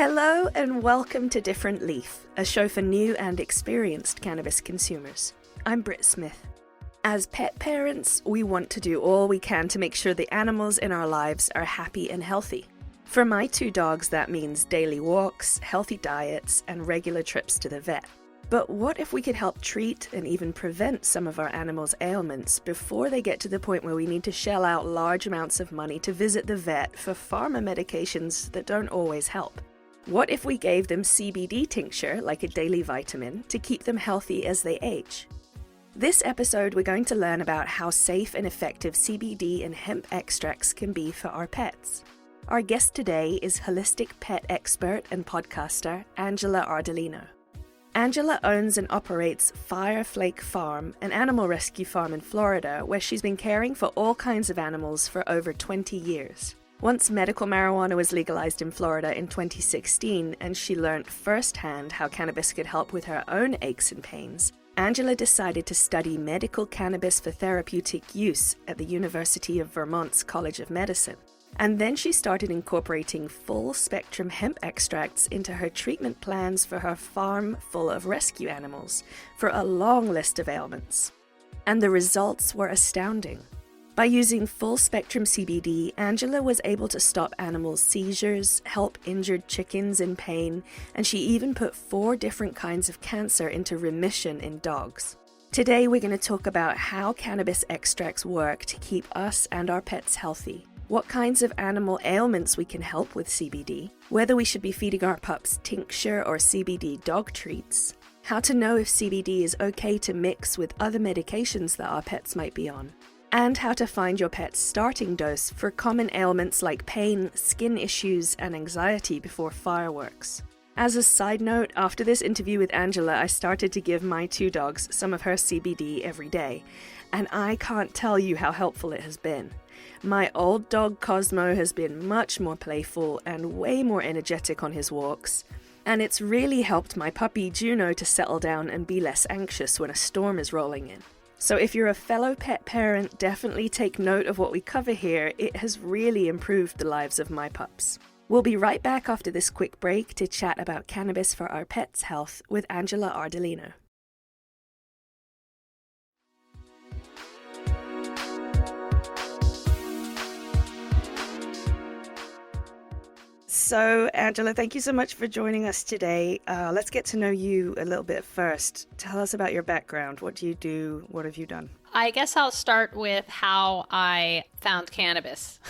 Hello and welcome to Different Leaf, a show for new and experienced cannabis consumers. I'm Brit Smith. As pet parents, we want to do all we can to make sure the animals in our lives are happy and healthy. For my two dogs, that means daily walks, healthy diets, and regular trips to the vet. But what if we could help treat and even prevent some of our animals' ailments before they get to the point where we need to shell out large amounts of money to visit the vet for pharma medications that don't always help? What if we gave them CBD tincture, like a daily vitamin, to keep them healthy as they age? This episode, we're going to learn about how safe and effective CBD and hemp extracts can be for our pets. Our guest today is holistic pet expert and podcaster Angela Ardolino. Angela owns and operates Fireflake Farm, an animal rescue farm in Florida, where she's been caring for all kinds of animals for over 20 years. Once medical marijuana was legalized in Florida in 2016, and she learned firsthand how cannabis could help with her own aches and pains, Angela decided to study medical cannabis for therapeutic use at the University of Vermont's College of Medicine. And then she started incorporating full-spectrum hemp extracts into her treatment plans for her farm full of rescue animals for a long list of ailments. And the results were astounding. By using full-spectrum CBD, Angela was able to stop animals' seizures, help injured chickens in pain, and she even put 4 different kinds of cancer into remission in dogs. Today, we're going to talk about how cannabis extracts work to keep us and our pets healthy, what kinds of animal ailments we can help with CBD, whether we should be feeding our pups tincture or CBD dog treats, how to know if CBD is okay to mix with other medications that our pets might be on, and how to find your pet's starting dose for common ailments like pain, skin issues, and anxiety before fireworks. As a side note, after this interview with Angela, I started to give my 2 dogs some of her CBD every day, and I can't tell you how helpful it has been. My old dog Cosmo has been much more playful and way more energetic on his walks, and it's really helped my puppy Juno to settle down and be less anxious when a storm is rolling in. So if you're a fellow pet parent, definitely take note of what we cover here. It has really improved the lives of my pups. We'll be right back after this quick break to chat about cannabis for our pets' health with Angela Ardolino. So, Angela, thank you so much for joining us today. Let's get to know you a little bit first. Tell us about your background. What do you do? What have you done? I guess I'll start with how I found cannabis,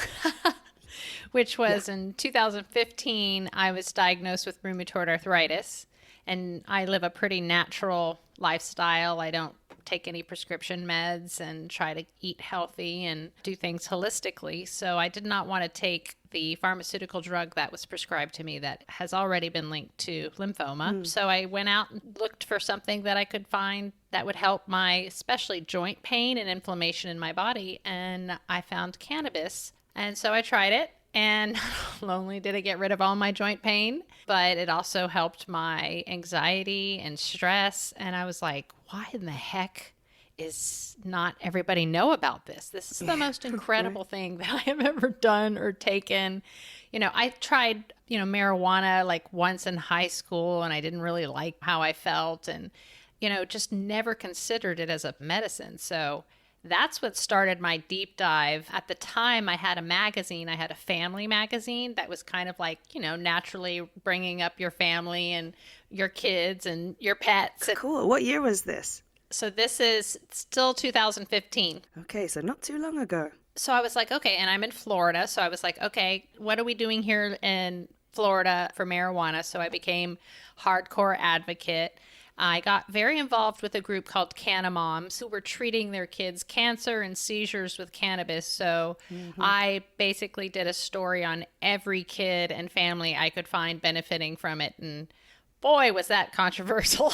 which was in 2015. I was diagnosed with rheumatoid arthritis, and I live a pretty natural lifestyle. I don't take any prescription meds and try to eat healthy and do things holistically. So I did not want to take the pharmaceutical drug that was prescribed to me that has already been linked to lymphoma. So I went out and looked for something that I could find that would help my especially joint pain and inflammation in my body. And I found cannabis. And so I tried it. And not only did it get rid of all my joint pain, but it also helped my anxiety and stress. And I was like, why in the heck is not everybody know about this? This is the most incredible thing that I have ever done or taken. I tried, marijuana like once in high school, and I didn't really like how I felt, and, just never considered it as a medicine. So that's what started my deep dive. At the time, I had a magazine. I had a family magazine that was kind of like, naturally bringing up your family and your kids and your pets. Cool. What year was this? So this is still 2015. Okay, so not too long ago. So I was like, okay, and I'm in Florida. So I was like, okay, what are we doing here in Florida for marijuana? So I became hardcore advocate. I got very involved with a group called Canna Moms who were treating their kids' cancer and seizures with cannabis. So I basically did a story on every kid and family I could find benefiting from it. And boy, was that controversial.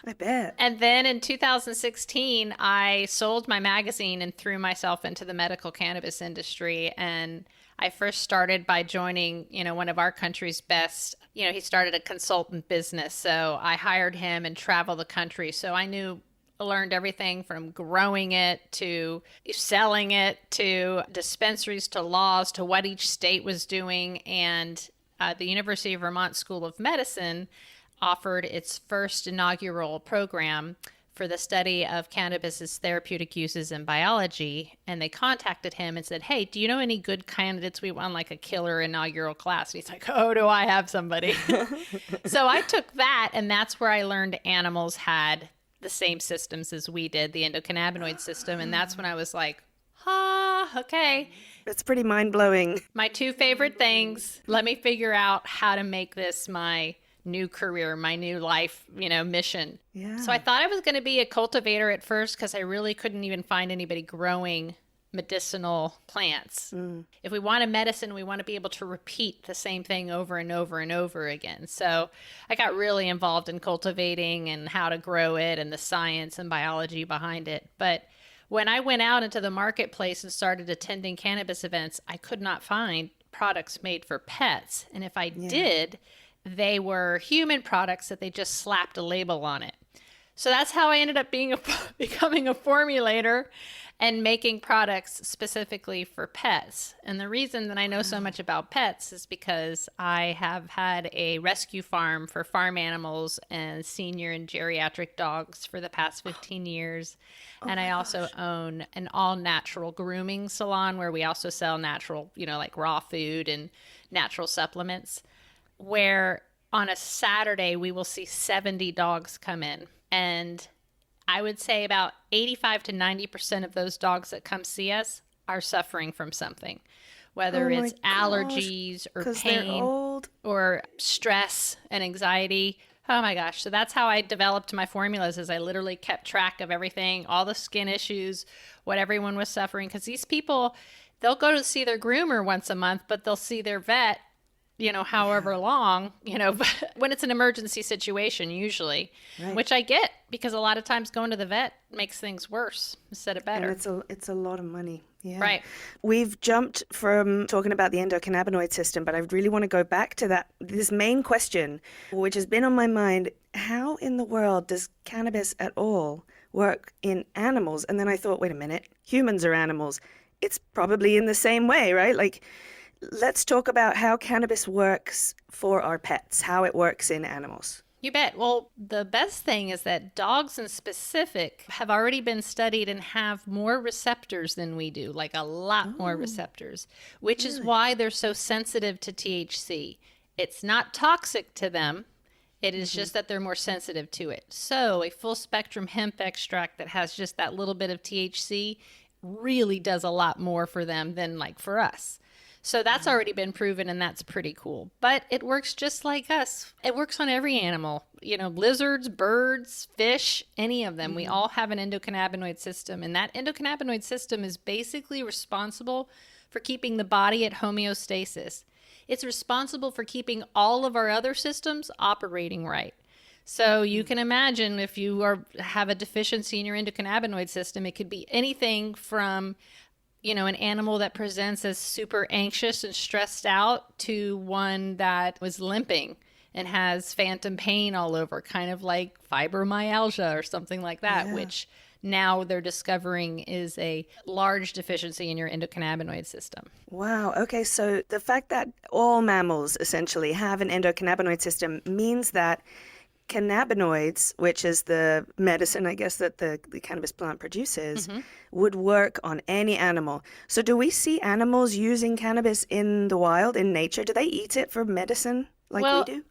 I bet. And then in 2016, I sold my magazine and threw myself into the medical cannabis industry. And I first started by joining, one of our country's best. He started a consultant business. So I hired him and traveled the country. So I learned everything from growing it to selling it to dispensaries to laws to what each state was doing. And the University of Vermont School of Medicine offered its first inaugural program for the study of cannabis's therapeutic uses in biology. And they contacted him and said, hey, do you know any good candidates? We want like a killer inaugural class. And he's like, oh, do I have somebody? So I took that, and that's where I learned animals had the same systems as we did, the endocannabinoid system. And that's when I was like, okay. It's pretty mind-blowing. My two favorite things. Let me figure out how to make this my new career, my new life, mission. Yeah. So I thought I was going to be a cultivator at first because I really couldn't even find anybody growing medicinal plants. If we want a medicine, we want to be able to repeat the same thing over and over and over again. So I got really involved in cultivating and how to grow it and the science and biology behind it. But when I went out into the marketplace and started attending cannabis events, I could not find products made for pets. And if I did, they were human products that they just slapped a label on it. So that's how I ended up becoming a formulator and making products specifically for pets. And the reason that I know so much about pets is because I have had a rescue farm for farm animals and senior and geriatric dogs for the past 15 years. And I also own an all-natural grooming salon where we also sell natural, like raw food and natural supplements, where on a Saturday we will see 70 dogs come in. And I would say about 85 to 90% of those dogs that come see us are suffering from something, whether it's allergies or pain or stress and anxiety. Oh my gosh. So that's how I developed my formulas, is I literally kept track of everything, all the skin issues, what everyone was suffering. Because these people, they'll go to see their groomer once a month, but they'll see their vet however long, when it's an emergency situation, usually, which I get, because a lot of times going to the vet makes things worse instead of better. And it's a lot of money. Yeah. Right. We've jumped from talking about the endocannabinoid system, but I really want to go back to this main question, which has been on my mind. How in the world does cannabis at all work in animals? And then I thought, wait a minute, humans are animals. It's probably in the same way, right? Like, let's talk about how cannabis works for our pets, how it works in animals. You bet. Well, the best thing is that dogs in specific have already been studied and have more receptors than we do, like a lot more receptors, which is why they're so sensitive to THC. It's not toxic to them. It is just that they're more sensitive to it. So a full spectrum hemp extract that has just that little bit of THC really does a lot more for them than like for us. So that's already been proven, and that's pretty cool. But it works just like us. It works on every animal, lizards, birds, fish, any of them. We all have an endocannabinoid system, and that endocannabinoid system is basically responsible for keeping the body at homeostasis. It's responsible for keeping all of our other systems operating right. So you can imagine if you have a deficiency in your endocannabinoid system, it could be anything from an animal that presents as super anxious and stressed out to one that was limping and has phantom pain all over, kind of like fibromyalgia or something like that, which now they're discovering is a large deficiency in your endocannabinoid system. Wow. Okay. So the fact that all mammals essentially have an endocannabinoid system means that cannabinoids, which is the medicine, I guess, that the cannabis plant produces, would work on any animal. So do we see animals using cannabis in the wild, in nature? Do they eat it for medicine like we do?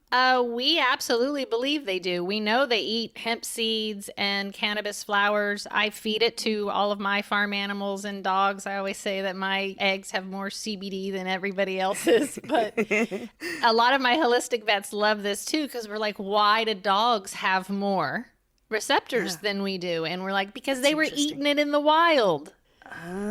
We absolutely believe they do. We know they eat hemp seeds and cannabis flowers. I feed it to all of my farm animals and dogs. I always say that my eggs have more CBD than everybody else's. But a lot of my holistic vets love this too, because we're like, why do dogs have more receptors than we do? And we're like, because they were eating it in the wild.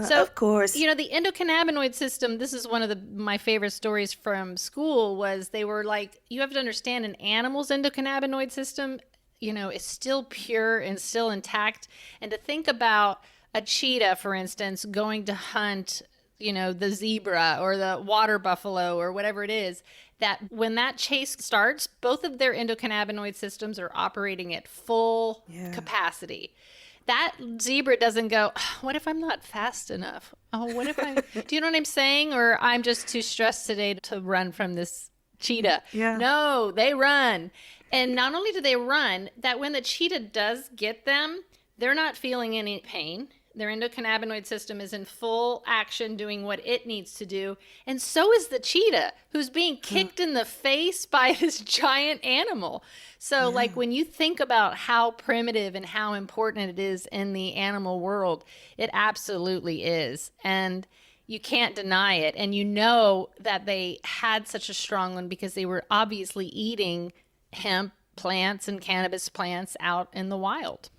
So, of course. The endocannabinoid system, this is one of my favorite stories from school, was they were like, you have to understand an animal's endocannabinoid system, is still pure and still intact. And to think about a cheetah, for instance, going to hunt, the zebra or the water buffalo or whatever it is, that when that chase starts, both of their endocannabinoid systems are operating at full capacity. That zebra doesn't go, what if I'm not fast enough? Oh, what if I'm, do you know what I'm saying? Or I'm just too stressed today to run from this cheetah. Yeah. No, they run. And not only do they run, that when the cheetah does get them, they're not feeling any pain. Their endocannabinoid system is in full action doing what it needs to do. And so is the cheetah, who's being kicked in the face by this giant animal. So like when you think about how primitive and how important it is in the animal world, it absolutely is. And you can't deny it. And you know that they had such a strong one because they were obviously eating hemp plants and cannabis plants out in the wild.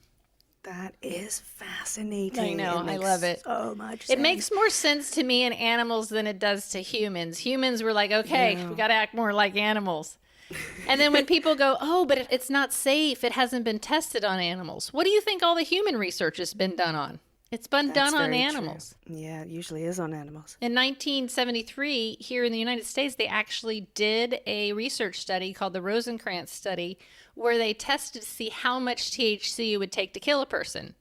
That is fascinating. I know. I love it. So much sense. It makes more sense to me in animals than it does to humans. Humans were like, okay, we got to act more like animals. And then when people go, oh, but it's not safe, it hasn't been tested on animals. What do you think all the human research has been done on? It's been done on animals. True. Yeah, it usually is on animals. In 1973, here in the United States, they actually did a research study called the Rosencrantz study, where they tested to see how much THC it would take to kill a person.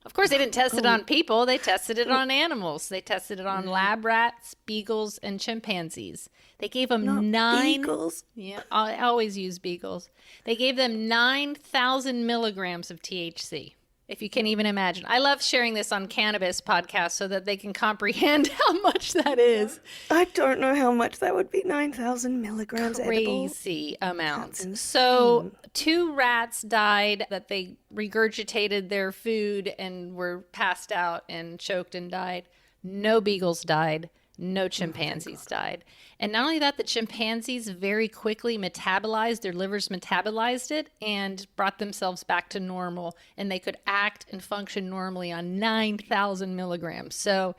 Of course, they didn't test it on people. They tested it on animals. They tested it on lab rats, beagles, and chimpanzees. They gave them beagles? Yeah, I always use beagles. They gave them 9,000 milligrams of THC. If you can even imagine. I love sharing this on cannabis podcasts so that they can comprehend how much that is. I don't know how much that would be. 9,000 milligrams Crazy amounts. So 2 rats died that they regurgitated their food and were passed out and choked and died. No beagles died. No chimpanzees died. And not only that, the chimpanzees very quickly metabolized, their livers metabolized it and brought themselves back to normal. And they could act and function normally on 9,000 milligrams. So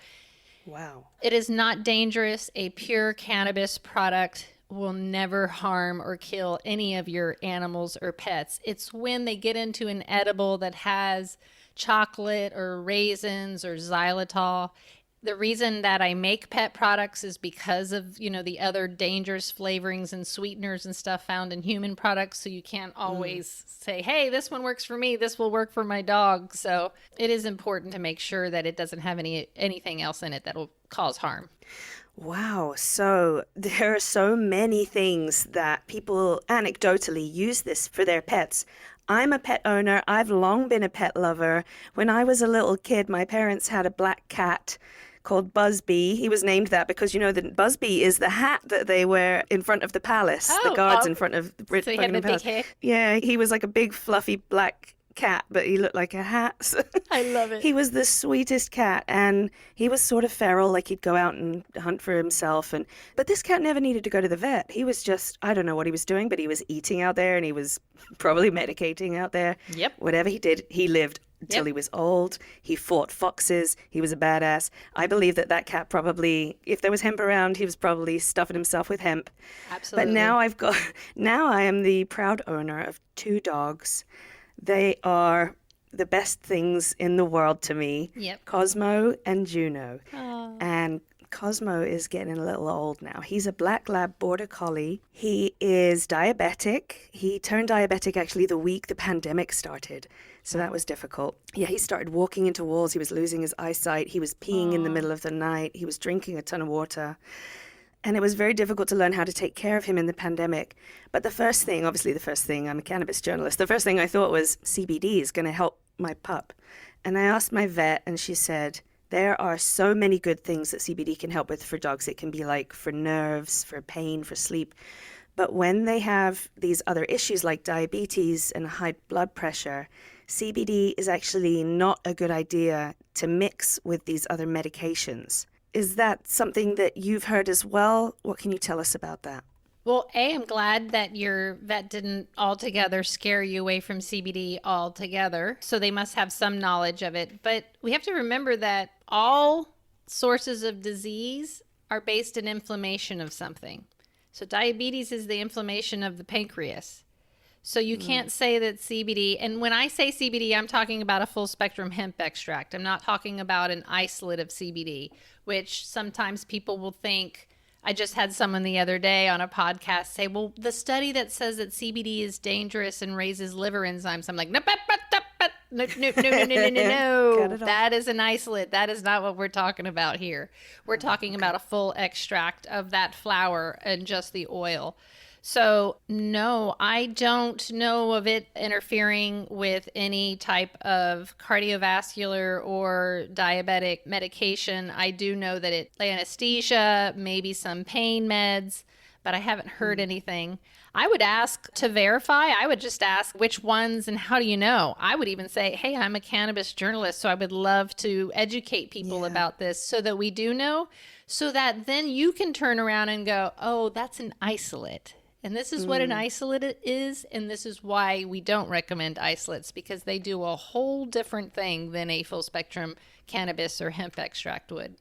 Wow. It is not dangerous. A pure cannabis product will never harm or kill any of your animals or pets. It's when they get into an edible that has chocolate or raisins or xylitol. The reason that I make pet products is because of, the other dangerous flavorings and sweeteners and stuff found in human products. So you can't always say, hey, this one works for me. This will work for my dog. So it is important to make sure that it doesn't have anything else in it that will cause harm. Wow. So there are so many things that people anecdotally use this for their pets. I'm a pet owner. I've long been a pet lover. When I was a little kid, my parents had a black cat called Busby. He was named that because, that Busby is the hat that they wear in front of the palace, the guards in front of the So he had the big hair? Yeah, he was like a big fluffy black cat, but he looked like a hat. I love it. He was the sweetest cat, and he was sort of feral, like he'd go out and hunt for himself. But this cat never needed to go to the vet. He was just, I don't know what he was doing, but he was eating out there, and he was probably medicating out there. Yep. Whatever he did, he lived until he was old. He fought foxes. He was a badass. I believe that cat probably, if there was hemp around, he was probably stuffing himself with hemp. Absolutely. But now I am the proud owner of 2 dogs. They are the best things in the world to me. Yep. Cosmo and Juno. Aww. And Cosmo is getting a little old now. He's a black lab border collie. He is diabetic. He turned diabetic actually the week the pandemic started. So that was difficult. Yeah, he started walking into walls. He was losing his eyesight. He was peeing in the middle of the night. He was drinking a ton of water. And it was very difficult to learn how to take care of him in the pandemic. But the first thing, I'm a cannabis journalist, the first thing I thought was CBD is going to help my pup. And I asked my vet, and she said, there are so many good things that CBD can help with for dogs. It can be like for nerves, for pain, for sleep. But when they have these other issues like diabetes and high blood pressure, CBD is actually not a good idea to mix with these other medications. Is that something that you've heard as well? What can you tell us about that? Well, I'm glad that your vet didn't altogether scare you away from CBD altogether. So they must have some knowledge of it. But we have to remember that all sources of disease are based in inflammation of something. So diabetes is the inflammation of the pancreas. So you can't say that CBD, and when I say CBD, I'm talking about a full spectrum hemp extract. I'm not talking about an isolate of CBD, which sometimes people will think. I just had someone the other day on a podcast say, well, the study that says that CBD is dangerous and raises liver enzymes. I'm like, nope, No, no, no, no, no, no, no, Cut no. it off. That is an isolate. That is not what we're talking about here. We're talking about a full extract of that flower and just the oil. So, no, I don't know of it interfering with any type of cardiovascular or diabetic medication. I do know that it anesthesia, maybe some pain meds, but I haven't heard anything. I would ask to verify. I would just ask which ones and how do you know? I would even say, hey, I'm a cannabis journalist, so I would love to educate people about this so that we do know, so that then you can turn around and go, oh, that's an isolate. And this is what an isolate is, and this is why we don't recommend isolates, because they do a whole different thing than a full spectrum cannabis or hemp extract would.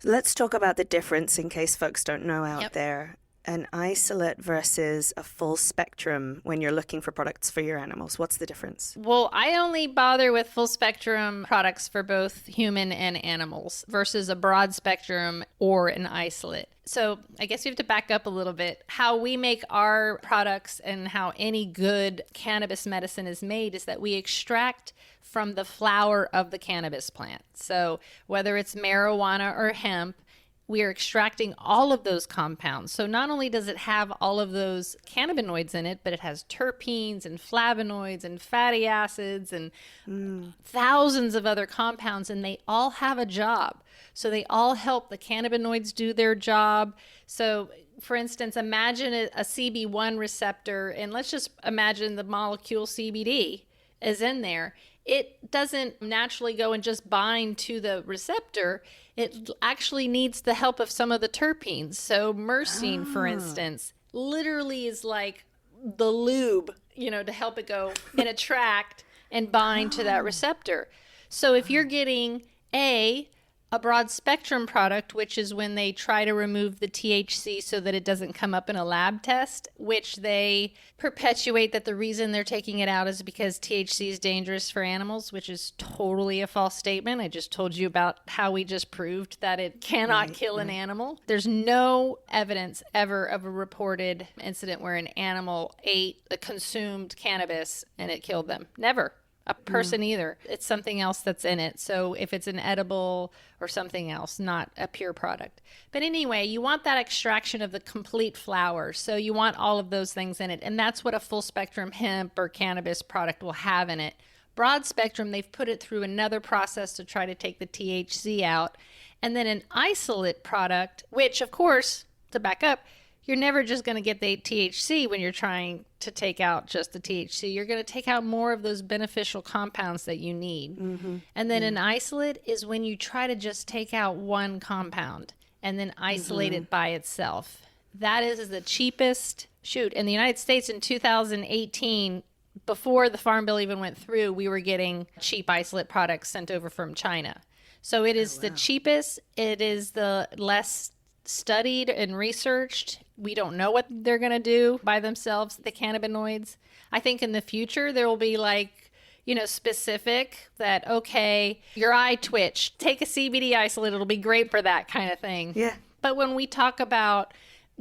Let's talk about the difference in case folks don't know out there. An isolate versus a full spectrum when you're looking for products for your animals. What's the difference? Well, I only bother with full spectrum products for both human and animals versus a broad spectrum or an isolate. So I guess we have to back up a little bit. How we make our products and how any good cannabis medicine is made is that we extract from the flower of the cannabis plant. So whether it's marijuana or hemp, we are extracting all of those compounds. So not only does it have all of those cannabinoids in it, but it has terpenes and flavonoids and fatty acids and thousands of other compounds, and they all have a job. So they all help the cannabinoids do their job. So for instance, imagine a CB1 receptor, and let's just imagine the molecule CBD is in there. It doesn't naturally go and just bind to the receptor. It actually needs the help of some of the terpenes. So myrcene, for instance, literally is like the lube, to help it go and attract and bind to that receptor. So if you're getting a broad spectrum product, which is when they try to remove the THC so that it doesn't come up in a lab test, which they perpetuate that the reason they're taking it out is because THC is dangerous for animals, which is totally a false statement. I just told you about how we just proved that it cannot kill an animal. There's no evidence ever of a reported incident where an animal consumed cannabis and it killed them. Never. A person either. It's something else that's in it. So if it's an edible or something else, not a pure product. But anyway, you want that extraction of the complete flower. So you want all of those things in it. And that's what a full spectrum hemp or cannabis product will have in it. Broad spectrum, they've put it through another process to try to take the THC out. And then an isolate product, which of course, to back up, you're never just going to get the THC when you're trying to take out just the THC. You're going to take out more of those beneficial compounds that you need. And then an isolate is when you try to just take out one compound and then isolate it by itself. That is the cheapest. In the United States in 2018, before the Farm Bill even went through, we were getting cheap isolate products sent over from China. So it is the cheapest. It is the less studied and researched. We don't know what they're going to do by themselves, the cannabinoids. I think in the future there will be specific that, okay, your eye twitch, take a CBD isolate, it'll be great for that kind of thing. Yeah. But when we talk about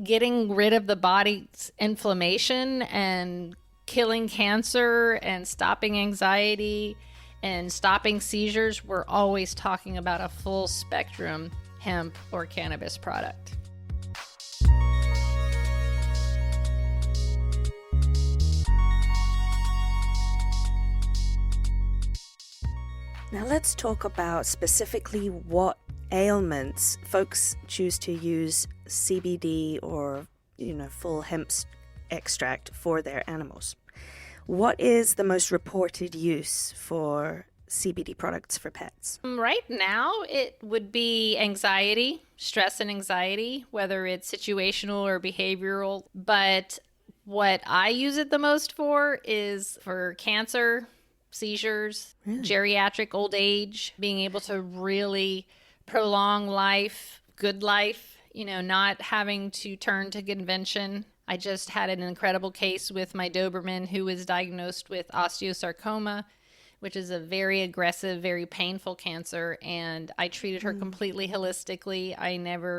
getting rid of the body's inflammation and killing cancer and stopping anxiety and stopping seizures, we're always talking about a full spectrum hemp or cannabis product. Now let's talk about specifically what ailments folks choose to use CBD or, full hemp extract for their animals. What is the most reported use for CBD products for pets? Right now, it would be anxiety, stress and anxiety, whether it's situational or behavioral. But what I use it the most for is for cancer, seizures, geriatric old age, being able to really prolong life, good life, not having to turn to convention. I just had an incredible case with my Doberman who was diagnosed with osteosarcoma, which is a very aggressive, very painful cancer, and I treated her completely holistically.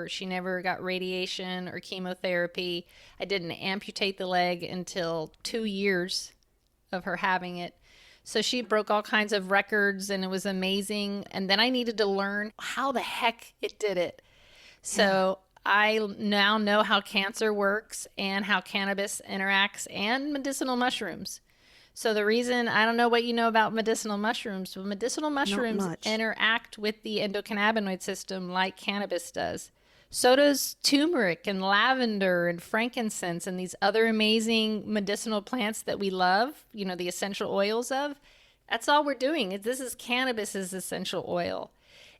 She never got radiation or chemotherapy. I didn't amputate the leg until 2 years of her having it. So she broke all kinds of records and it was amazing. And then I needed to learn how the heck it did it. So I now know how cancer works and how cannabis interacts and medicinal mushrooms. So the reason, I don't know what you know about medicinal mushrooms, but medicinal mushrooms interact with the endocannabinoid system like cannabis does. So does turmeric and lavender and frankincense and these other amazing medicinal plants that we love, you know, the essential oils of. That's all we're doing. This is cannabis's essential oil.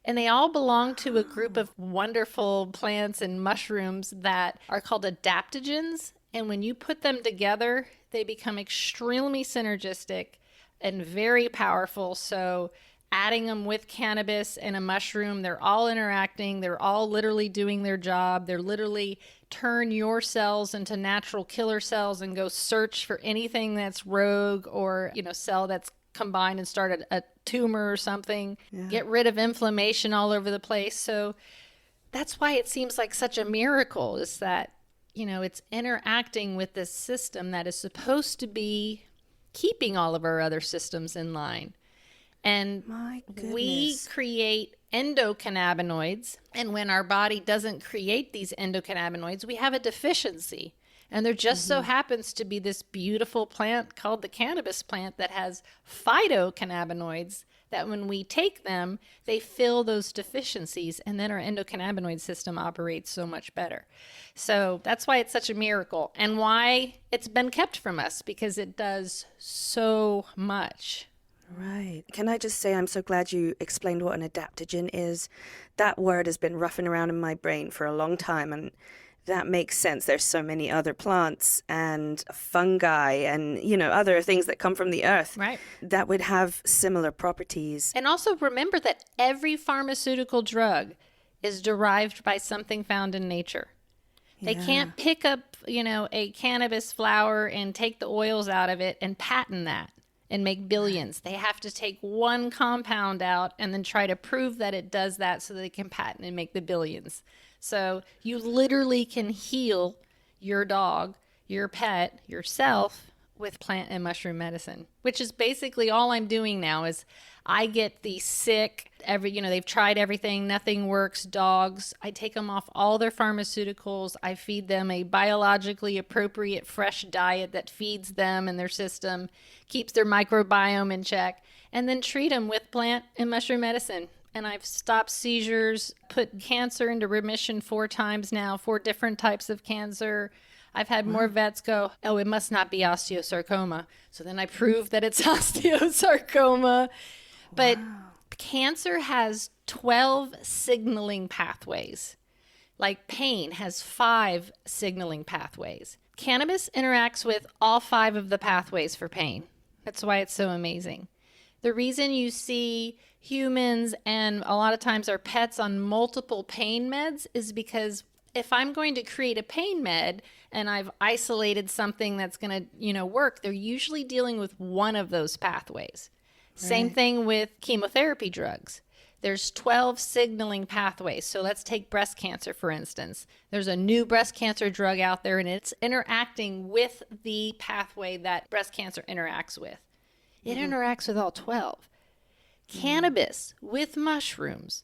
And they all belong to a group of wonderful plants and mushrooms that are called adaptogens. And when you put them together, they become extremely synergistic and very powerful. So adding them with cannabis and a mushroom, they're all interacting. They're all literally doing their job. They're literally turn your cells into natural killer cells and go search for anything that's rogue or, you know, cell that's combined and start a tumor or something. Get rid of inflammation all over the place. So that's why it seems like such a miracle, is that, you know, it's interacting with this system that is supposed to be keeping all of our other systems in line. And we create endocannabinoids. And when our body doesn't create these endocannabinoids, we have a deficiency. And there just so happens to be this beautiful plant called the cannabis plant that has phytocannabinoids that when we take them, they fill those deficiencies. And then our endocannabinoid system operates so much better. So that's why it's such a miracle and why it's been kept from us, because it does so much. Right. Can I just say I'm so glad you explained what an adaptogen is. That word has been roughing around in my brain for a long time, and that makes sense. There's so many other plants and fungi and, you know, other things that come from the earth that would have similar properties. And also remember that every pharmaceutical drug is derived by something found in nature. They can't pick up, you know, a cannabis flower and take the oils out of it and patent that and make billions. They have to take one compound out and then try to prove that it does that so they can patent and make the billions. So you literally can heal your dog, your pet, yourself with plant and mushroom medicine, which is basically all I'm doing now. Is I get the sick, they've tried everything, nothing works, dogs. I take them off all their pharmaceuticals. I feed them a biologically appropriate fresh diet that feeds them and their system, keeps their microbiome in check, and then treat them with plant and mushroom medicine. And I've stopped seizures, put cancer into remission 4 times now, 4 different types of cancer. I've had more vets go, oh, it must not be osteosarcoma. So then I prove that it's osteosarcoma. But cancer has 12 signaling pathways. Like pain has 5 signaling pathways. Cannabis interacts with all 5 of the pathways for pain. That's why it's so amazing. The reason you see humans and a lot of times our pets on multiple pain meds is because if I'm going to create a pain med and I've isolated something that's going to, work, they're usually dealing with one of those pathways. Right. Same thing with chemotherapy drugs. There's 12 signaling pathways. So let's take breast cancer, for instance. There's a new breast cancer drug out there and it's interacting with the pathway that breast cancer interacts with. It interacts with all 12. Cannabis with mushrooms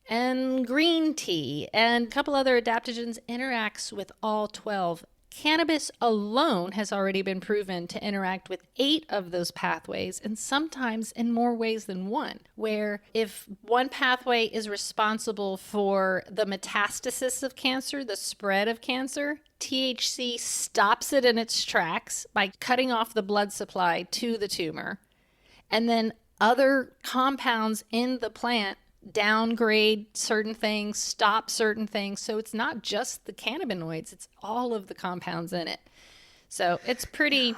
and green tea and a couple other adaptogens interacts with all 12. Cannabis alone has already been proven to interact with 8 of those pathways, and sometimes in more ways than one, where if one pathway is responsible for the metastasis of cancer, the spread of cancer, THC stops it in its tracks by cutting off the blood supply to the tumor, and then other compounds in the plant downgrade certain things, stop certain things. So it's not just the cannabinoids, it's all of the compounds in it. So it's pretty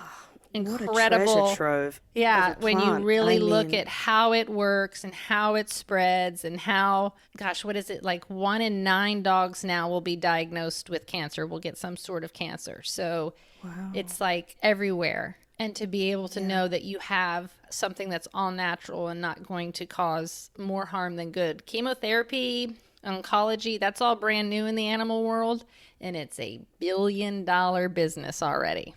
incredible. What a treasure trove. Yeah, when you really look at how it works and how it spreads and how, what is it? Like 1 in 9 dogs now will be diagnosed with cancer, will get some sort of cancer. So it's like everywhere. And to be able to know that you have something that's all natural and not going to cause more harm than good. Chemotherapy, oncology, that's all brand new in the animal world. And it's a $1 billion business already.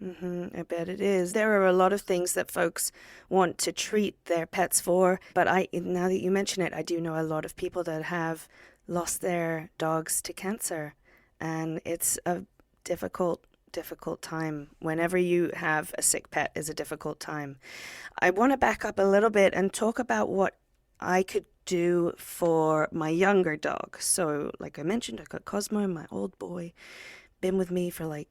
I bet it is. There are a lot of things that folks want to treat their pets for, but now that you mention it, I do know a lot of people that have lost their dogs to cancer, and it's a difficult time. Whenever you have a sick pet is a difficult time. I want to back up a little bit and talk about what I could do for my younger dog. So, like I mentioned, I got Cosmo, my old boy, been with me for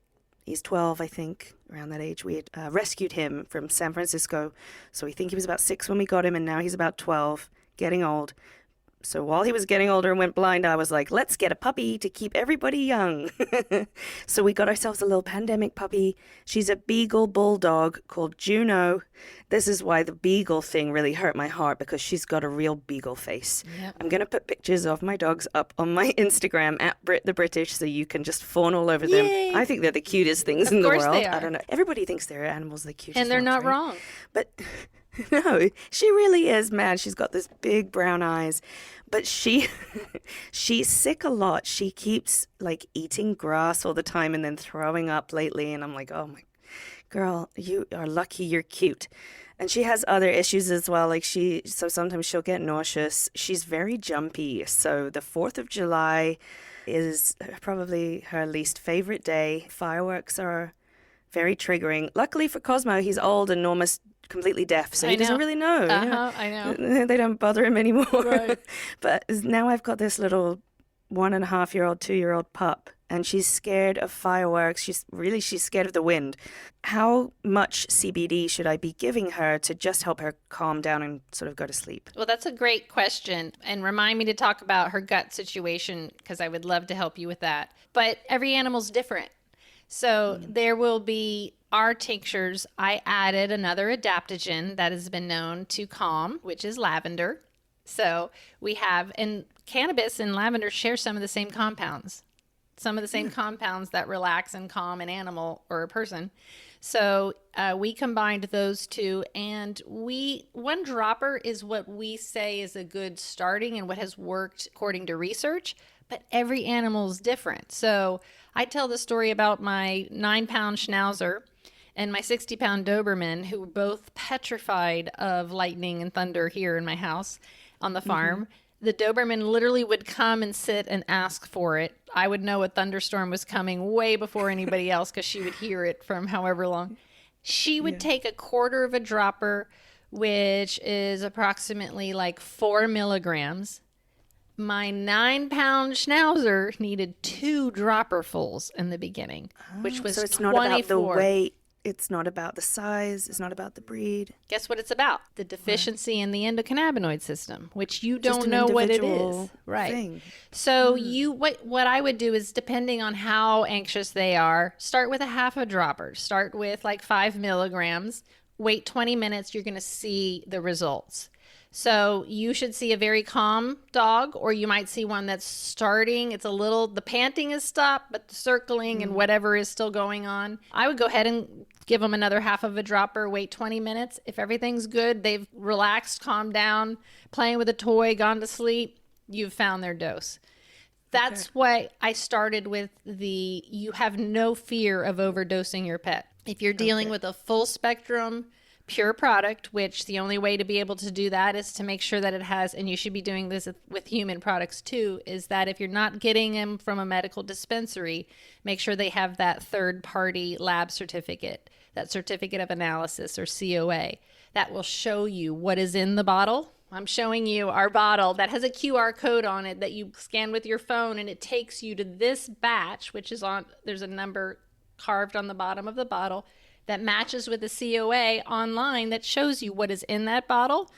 he's 12, I think, around that age. We had rescued him from San Francisco. So we think he was about 6 when we got him, and now he's about 12, getting old. So while he was getting older and went blind, I was like, let's get a puppy to keep everybody young. So we got ourselves a little pandemic puppy. She's a beagle bulldog called Juno. This is why the beagle thing really hurt my heart, because she's got a real beagle face. Yep. I'm going to put pictures of my dogs up on my Instagram at Brit the British, so you can just fawn all over them. Yay. I think they're the cutest things in the world. They are. I don't know. Everybody thinks their animals are the cutest And they're ones, not right? wrong. But no, she really is, man. She's got this big brown eyes, but she's sick a lot. She keeps eating grass all the time and then throwing up lately. And I'm like, oh my girl, you are lucky you're cute. And she has other issues as well. So sometimes she'll get nauseous. She's very jumpy. So the 4th of July is probably her least favorite day. Fireworks are very triggering. Luckily for Cosmo, he's old and almost completely deaf, so he doesn't really know. I know. They don't bother him anymore. Right. But now I've got this little 1.5-year-old, 2-year-old pup, and she's scared of fireworks. She's scared of the wind. How much CBD should I be giving her to just help her calm down and sort of go to sleep? Well, that's a great question. And remind me to talk about her gut situation, because I would love to help you with that. But every animal's different. So there will be our tinctures. I added another adaptogen that has been known to calm, which is lavender. So we have, and cannabis and lavender share some of the same compounds. Some of the same compounds that relax and calm an animal or a person. So we combined those two, and one dropper is what we say is a good starting and what has worked according to research, but every animal is different. So I tell the story about my 9-pound Schnauzer and my 60-pound Doberman, who were both petrified of lightning and thunder here in my house on the farm. The Doberman literally would come and sit and ask for it. I would know a thunderstorm was coming way before anybody else, because she would hear it from however long. She would take a quarter of a dropper, which is approximately 4 milligrams. My 9-pound Schnauzer needed 2 dropperfuls in the beginning, which was 24. So it's not about the weight. It's not about the size. It's not about the breed. Guess what it's about? The deficiency in the endocannabinoid system, which you don't know what it is. Right. Thing. So what I would do is, depending on how anxious they are, start with a half a dropper. Start with 5 milligrams. Wait 20 minutes. You're going to see the results. So you should see a very calm dog, or you might see one that's starting. The panting is stopped, but the circling and whatever is still going on. I would go ahead and give them another half of a dropper, wait 20 minutes. If everything's good, they've relaxed, calmed down, playing with a toy, gone to sleep, you've found their dose. That's why I started with you have no fear of overdosing your pet. If you're dealing with a full spectrum pure product, which the only way to be able to do that is to make sure that it has, and you should be doing this with human products too, is that if you're not getting them from a medical dispensary, make sure they have that third-party lab certificate, that certificate of analysis, or COA, that will show you what is in the bottle. I'm showing you our bottle that has a QR code on it that you scan with your phone, and it takes you to this batch, which is there's a number carved on the bottom of the bottle that matches with the COA online that shows you what is in that bottle,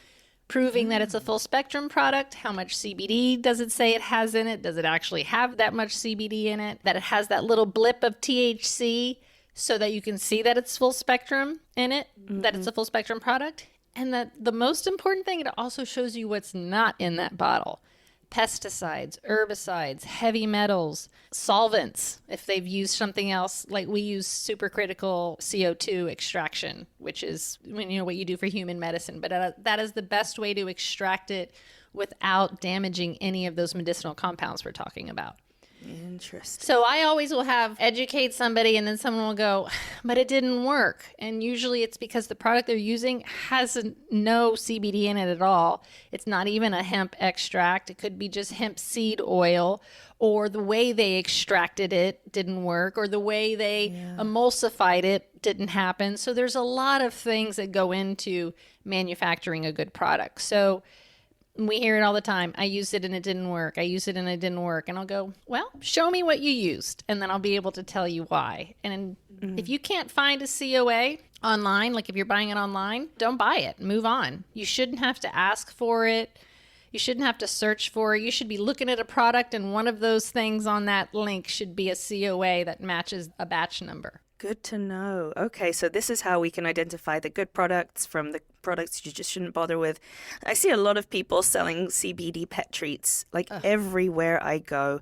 proving that it's a full spectrum product. How much CBD does it say it has in it? Does it actually have that much CBD in it? That it has that little blip of THC so that you can see that it's full spectrum in it, that it's a full spectrum product. And that the most important thing, it also shows you what's not in that bottle. Pesticides, herbicides, heavy metals, solvents, if they've used something else, like we use supercritical CO2 extraction, which is what you do for human medicine. But that is the best way to extract it without damaging any of those medicinal compounds we're talking about. Interesting. So I always will educate somebody, and then someone will go, but it didn't work. And usually it's because the product they're using has no CBD in it at all. It's not even a hemp extract. It could be just hemp seed oil, or the way they extracted it didn't work, or the way they emulsified it didn't happen. So there's a lot of things that go into manufacturing a good product. So we hear it all the time. I used it and it didn't work. I used it and it didn't work. And I'll go, well, show me what you used. And then I'll be able to tell you why. And if you can't find a COA online, like if you're buying it online, don't buy it. Move on. You shouldn't have to ask for it. You shouldn't have to search for it. You should be looking at a product, and one of those things on that link should be a COA that matches a batch number. Good to know. Okay, so this is how we can identify the good products from the products you just shouldn't bother with. I see a lot of people selling CBD pet treats, like everywhere I go.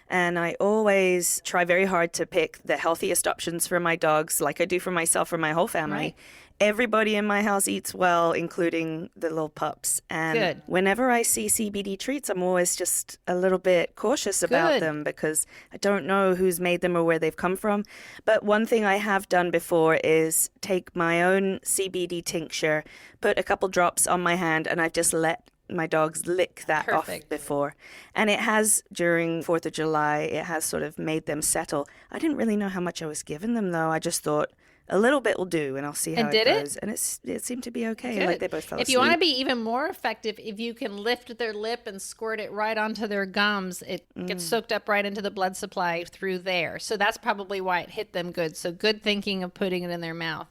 And I always try very hard to pick the healthiest options for my dogs, like I do for myself, for my whole family. Right. Everybody in my house eats well, including the little pups. And whenever I see CBD treats, I'm always just a little bit cautious about them because I don't know who's made them or where they've come from. But one thing I have done before is take my own CBD tincture, put a couple drops on my hand, and I've just let my dogs lick that off before. And it has, during 4th of July, it has sort of made them settle. I didn't really know how much I was giving them, though. I just thought, a little bit will do, and I'll see how it goes. And it seemed to be okay. Good. Like they both fell asleep. If you want to be even more effective, if you can lift their lip and squirt it right onto their gums, it gets soaked up right into the blood supply through there. So that's probably why it hit them good. So good thinking of putting it in their mouth.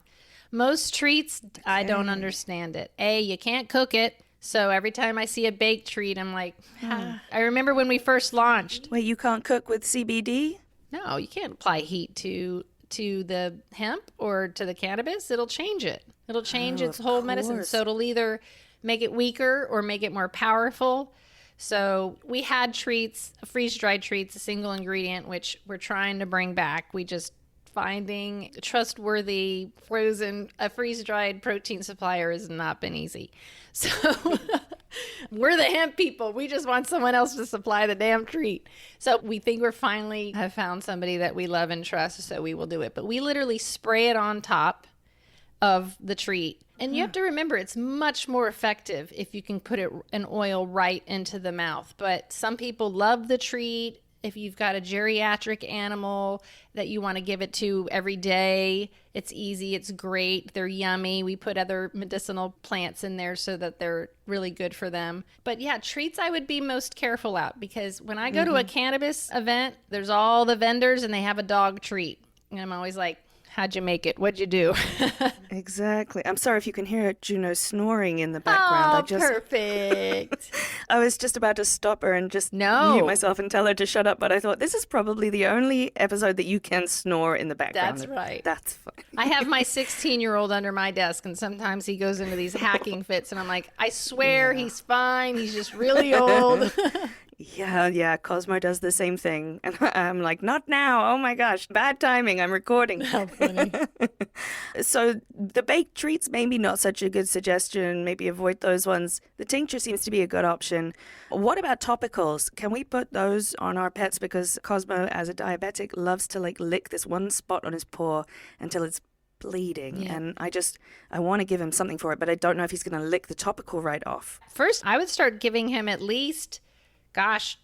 Most treats, I don't understand it. You can't cook it. So every time I see a baked treat, I'm like, I remember when we first launched. Wait, you can't cook with CBD? No, you can't apply heat to the hemp or to the cannabis. It'll change it. It'll change its whole medicine. So it'll either make it weaker or make it more powerful. So we had treats, freeze-dried treats, a single ingredient, which we're trying to bring back. We just finding a trustworthy freeze-dried protein supplier has not been easy. So we're the hemp people. We just want someone else to supply the damn treat. So we think we're finally have found somebody that we love and trust, so we will do it. But we literally spray it on top of the treat. And you have to remember, it's much more effective if you can put an oil right into the mouth. But some people love the treat. If you've got a geriatric animal that you want to give it to every day, it's easy, it's great, they're yummy. We put other medicinal plants in there so that they're really good for them. But yeah, treats I would be most careful at, because when I go to a cannabis event, there's all the vendors and they have a dog treat. And I'm always like, how'd you make it? What'd you do? Exactly. I'm sorry if you can hear Juno snoring in the background. Perfect. I was just about to stop her and just mute myself and tell her to shut up, but I thought this is probably the only episode that you can snore in the background. That's right. That's fine. I have my 16-year-old under my desk, and sometimes he goes into these hacking fits, and I'm like, I swear he's fine. He's just really old. Yeah, Cosmo does the same thing. And I'm like, not now. Oh my gosh, bad timing. I'm recording. How funny. So the baked treats, maybe not such a good suggestion. Maybe avoid those ones. The tincture seems to be a good option. What about topicals? Can we put those on our pets? Because Cosmo, as a diabetic, loves to lick this one spot on his paw until it's bleeding. And I want to give him something for it, but I don't know if he's going to lick the topical right off. First, I would start giving him at least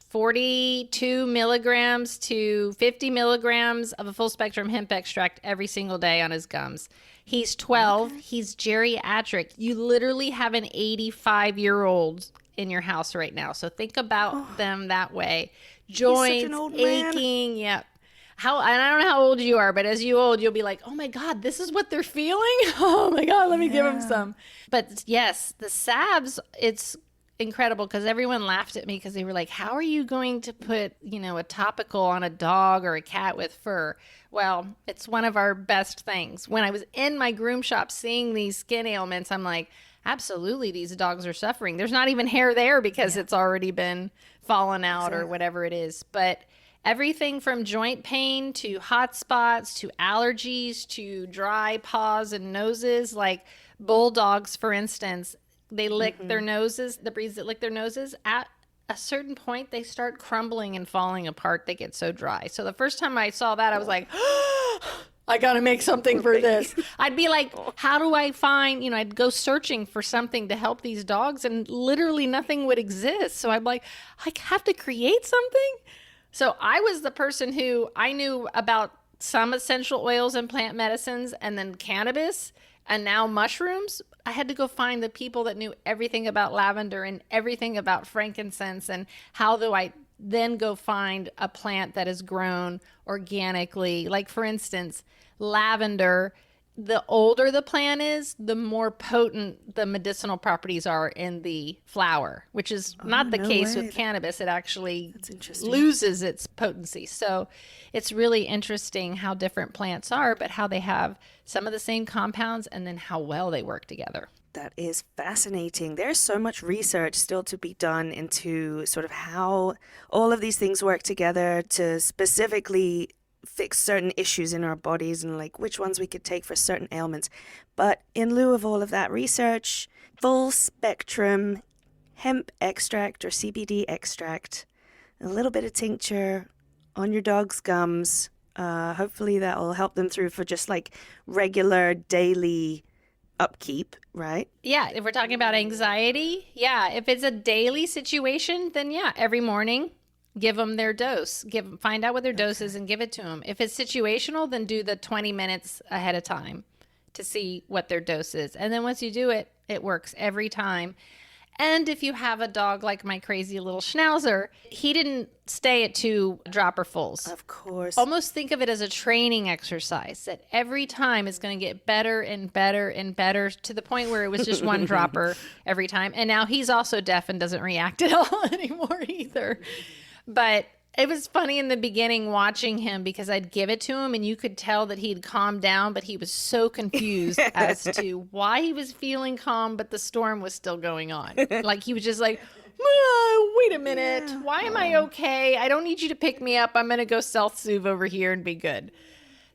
42 milligrams to 50 milligrams of a full spectrum hemp extract every single day on his gums. He's 12. Okay. He's geriatric. You literally have an 85-year-old in your house right now. So think about them that way. Joints aching. Yep. And I don't know how old you are, but as you'll be like, oh my God, this is what they're feeling? Oh my God, let me give them some. But yes, the salves, it's incredible, because everyone laughed at me because they were like, how are you going to put, a topical on a dog or a cat with fur? Well, it's one of our best things. When I was in my groom shop seeing these skin ailments, I'm like, absolutely, these dogs are suffering. There's not even hair there because it's already been fallen out or whatever it is. But everything from joint pain to hot spots to allergies to dry paws and noses, like bulldogs, for instance, they lick their noses, the breeds that lick their noses at a certain point, they start crumbling and falling apart. They get so dry. So the first time I saw that, I was like, I got to make something for this. I'd be like, how do I find, I'd go searching for something to help these dogs, and literally nothing would exist. So I'm like, I have to create something. So I was the person who I knew about some essential oils and plant medicines, and then cannabis, and now mushrooms. I had to go find the people that knew everything about lavender and everything about frankincense, and how do I then go find a plant that is grown organically. Like, for instance, lavender, the older the plant is, the more potent the medicinal properties are in the flower, which is not the case with cannabis. It actually loses its potency. So it's really interesting how different plants are, but how they have some of the same compounds and then how well they work together. That is fascinating. There's so much research still to be done into sort of how all of these things work together to specifically fix certain issues in our bodies, and like which ones we could take for certain ailments. But in lieu of all of that research, full spectrum hemp extract or CBD extract, a little bit of tincture on your dog's gums. Hopefully that will help them through for just like regular daily upkeep, right? Yeah, if we're talking about anxiety, if it's a daily situation, then every morning give them their dose. Find out what their dose is and give it to them. If it's situational, then do the 20 minutes ahead of time to see what their dose is. And then once you do it, it works every time. And if you have a dog like my crazy little schnauzer, he didn't stay at 2 dropperfuls. Of course. Almost think of it as a training exercise, that every time it's going to get better and better and better, to the point where it was just 1 dropper every time. And now he's also deaf and doesn't react at all anymore either. But it was funny in the beginning watching him, because I'd give it to him and you could tell that he'd calmed down, but he was so confused as to why he was feeling calm, but the storm was still going on. Like, he was just like, wait a minute. Why am I okay? I don't need you to pick me up. I'm going to go self-soothe over here and be good.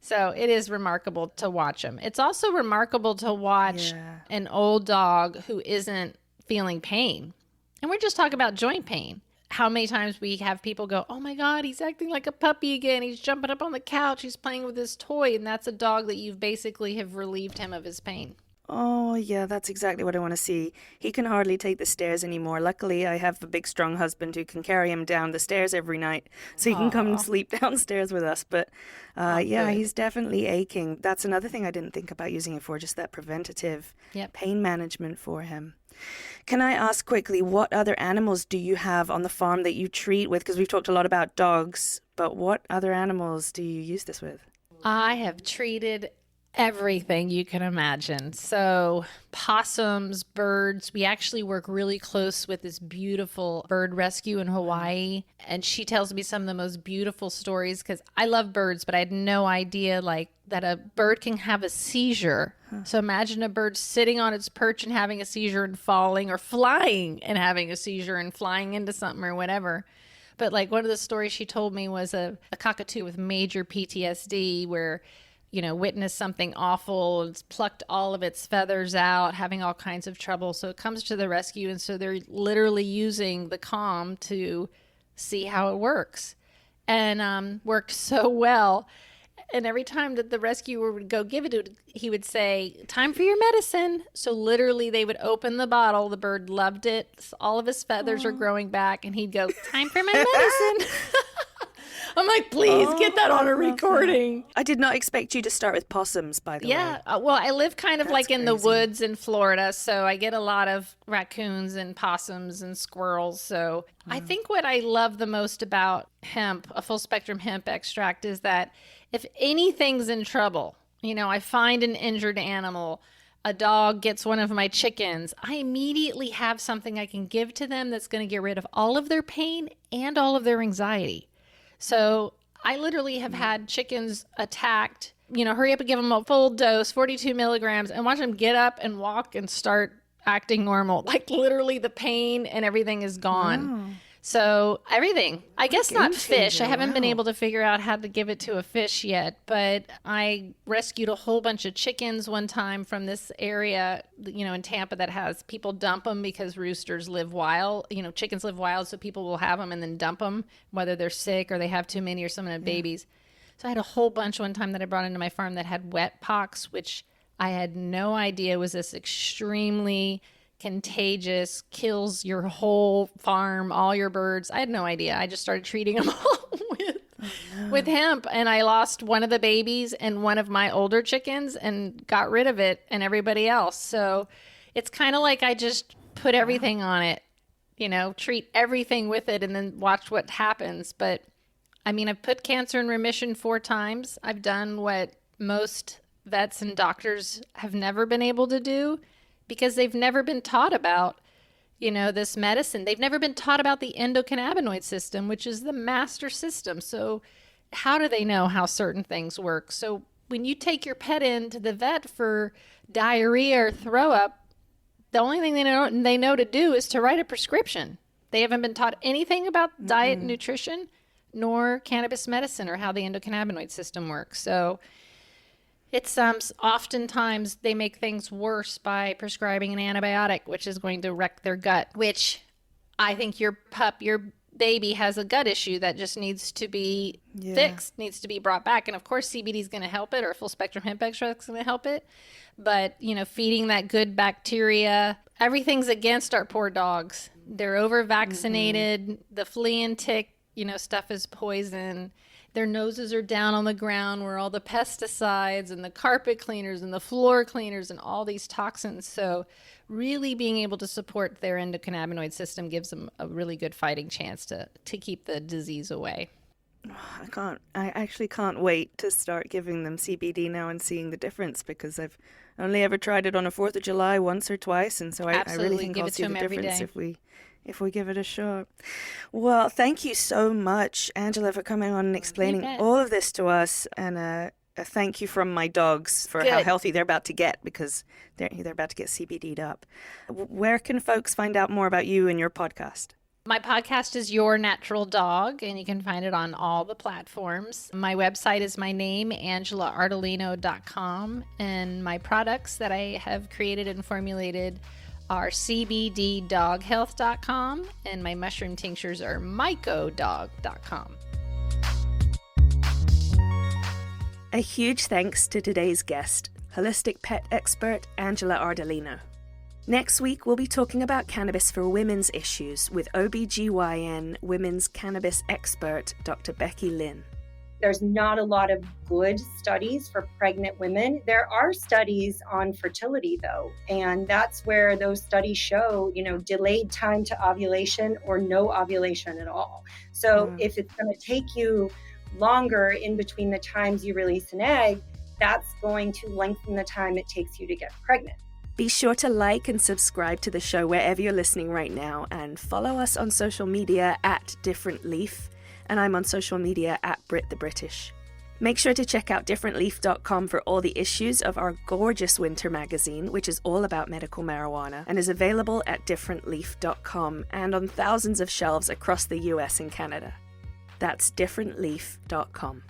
So it is remarkable to watch him. It's also remarkable to watch an old dog who isn't feeling pain. And we're just talking about joint pain. How many times we have people go, oh my God, he's acting like a puppy again. He's jumping up on the couch. He's playing with his toy. And that's a dog that you've basically have relieved him of his pain. Oh, yeah, that's exactly what I want to see. He can hardly take the stairs anymore. Luckily, I have a big, strong husband who can carry him down the stairs every night, so he can come and sleep downstairs with us. But he's definitely aching. That's another thing I didn't think about using it for, just that preventative pain management for him. Can I ask quickly, what other animals do you have on the farm that you treat with? Because we've talked a lot about dogs, but what other animals do you use this with? I have treated everything you can imagine. So possums, birds. We actually work really close with this beautiful bird rescue in Hawaii. And she tells me some of the most beautiful stories, because I love birds, but I had no idea that a bird can have a seizure. So imagine a bird sitting on its perch and having a seizure and falling, or flying and having a seizure and flying into something or whatever. But like, one of the stories she told me was a cockatoo with major PTSD where, witnessed something awful, it's plucked all of its feathers out, having all kinds of trouble. So it comes to the rescue. And so they're literally using the calm to see how it works, and worked so well. And every time that the rescuer would go give it, he would say, time for your medicine. So literally they would open the bottle. The bird loved it. All of his feathers are growing back. And he'd go, time for my medicine. I'm like, please get that on a recording. I did not expect you to start with possums, by the way. Yeah. Well, I live kind of like in the woods in Florida. So I get a lot of raccoons and possums and squirrels. So I think what I love the most about hemp, a full spectrum hemp extract, is that if anything's in trouble, I find an injured animal, a dog gets one of my chickens, I immediately have something I can give to them that's going to get rid of all of their pain and all of their anxiety. So I literally have had chickens attacked, hurry up and give them a full dose, 42 milligrams, and watch them get up and walk and start acting normal. Like, literally the pain and everything is gone. Wow. So everything. I guess not fish. I haven't been Wow. able to figure out how to give it to a fish yet, but I rescued a whole bunch of chickens one time from this area, in Tampa that has people dump them because roosters live wild. Chickens live wild, so people will have them and then dump them, whether they're sick or they have too many or some have babies. So I had a whole bunch one time that I brought into my farm that had wet pox, which I had no idea was this extremely contagious, kills your whole farm, all your birds. I had no idea. I just started treating them all with hemp, and I lost one of the babies and one of my older chickens and got rid of it and everybody else. So it's kind of like I just put everything on it, treat everything with it and then watch what happens. But I mean, I've put cancer in remission 4 times. I've done what most vets and doctors have never been able to do, because they've never been taught about, this medicine. They've never been taught about the endocannabinoid system, which is the master system. So how do they know how certain things work? So when you take your pet into the vet for diarrhea or throw up, the only thing they know to do is to write a prescription. They haven't been taught anything about diet and nutrition, nor cannabis medicine or how the endocannabinoid system works. So it's oftentimes they make things worse by prescribing an antibiotic, which is going to wreck their gut, which I think your baby has a gut issue that just needs to be fixed, needs to be brought back. And of course, CBD is going to help it, or full spectrum hemp extract is going to help it. But, feeding that good bacteria, everything's against our poor dogs. They're over vaccinated. The flea and tick, stuff is poison. Their noses are down on the ground where all the pesticides and the carpet cleaners and the floor cleaners and all these toxins. So really being able to support their endocannabinoid system gives them a really good fighting chance to keep the disease away. I actually can't wait to start giving them CBD now and seeing the difference, because I've only ever tried it on a 4th of July once or twice. And so I really think I'll see the difference if we give it a shot. Well, thank you so much, Angela, for coming on and explaining all of this to us. And a thank you from my dogs for how healthy they're about to get, because they're about to get CBD'd up. Where can folks find out more about you and your podcast? My podcast is Your Natural Dog, and you can find it on all the platforms. My website is my name, angelaardolino.com, and my products that I have created and formulated are cbddoghealth.com, and my mushroom tinctures are mycodog.com. A huge thanks to today's guest, holistic pet expert Angela Ardolino. Next week, we'll be talking about cannabis for women's issues with OBGYN women's cannabis expert, Dr. Becky Lynn. There's not a lot of good studies for pregnant women. There are studies on fertility, though, and that's where those studies show, delayed time to ovulation or no ovulation at all. So if it's going to take you longer in between the times you release an egg, that's going to lengthen the time it takes you to get pregnant. Be sure to like and subscribe to the show wherever you're listening right now, and follow us on social media at Different Leaf, and I'm on social media at Brit the British. Make sure to check out differentleaf.com for all the issues of our gorgeous winter magazine, which is all about medical marijuana and is available at differentleaf.com and on thousands of shelves across the US and Canada. That's differentleaf.com.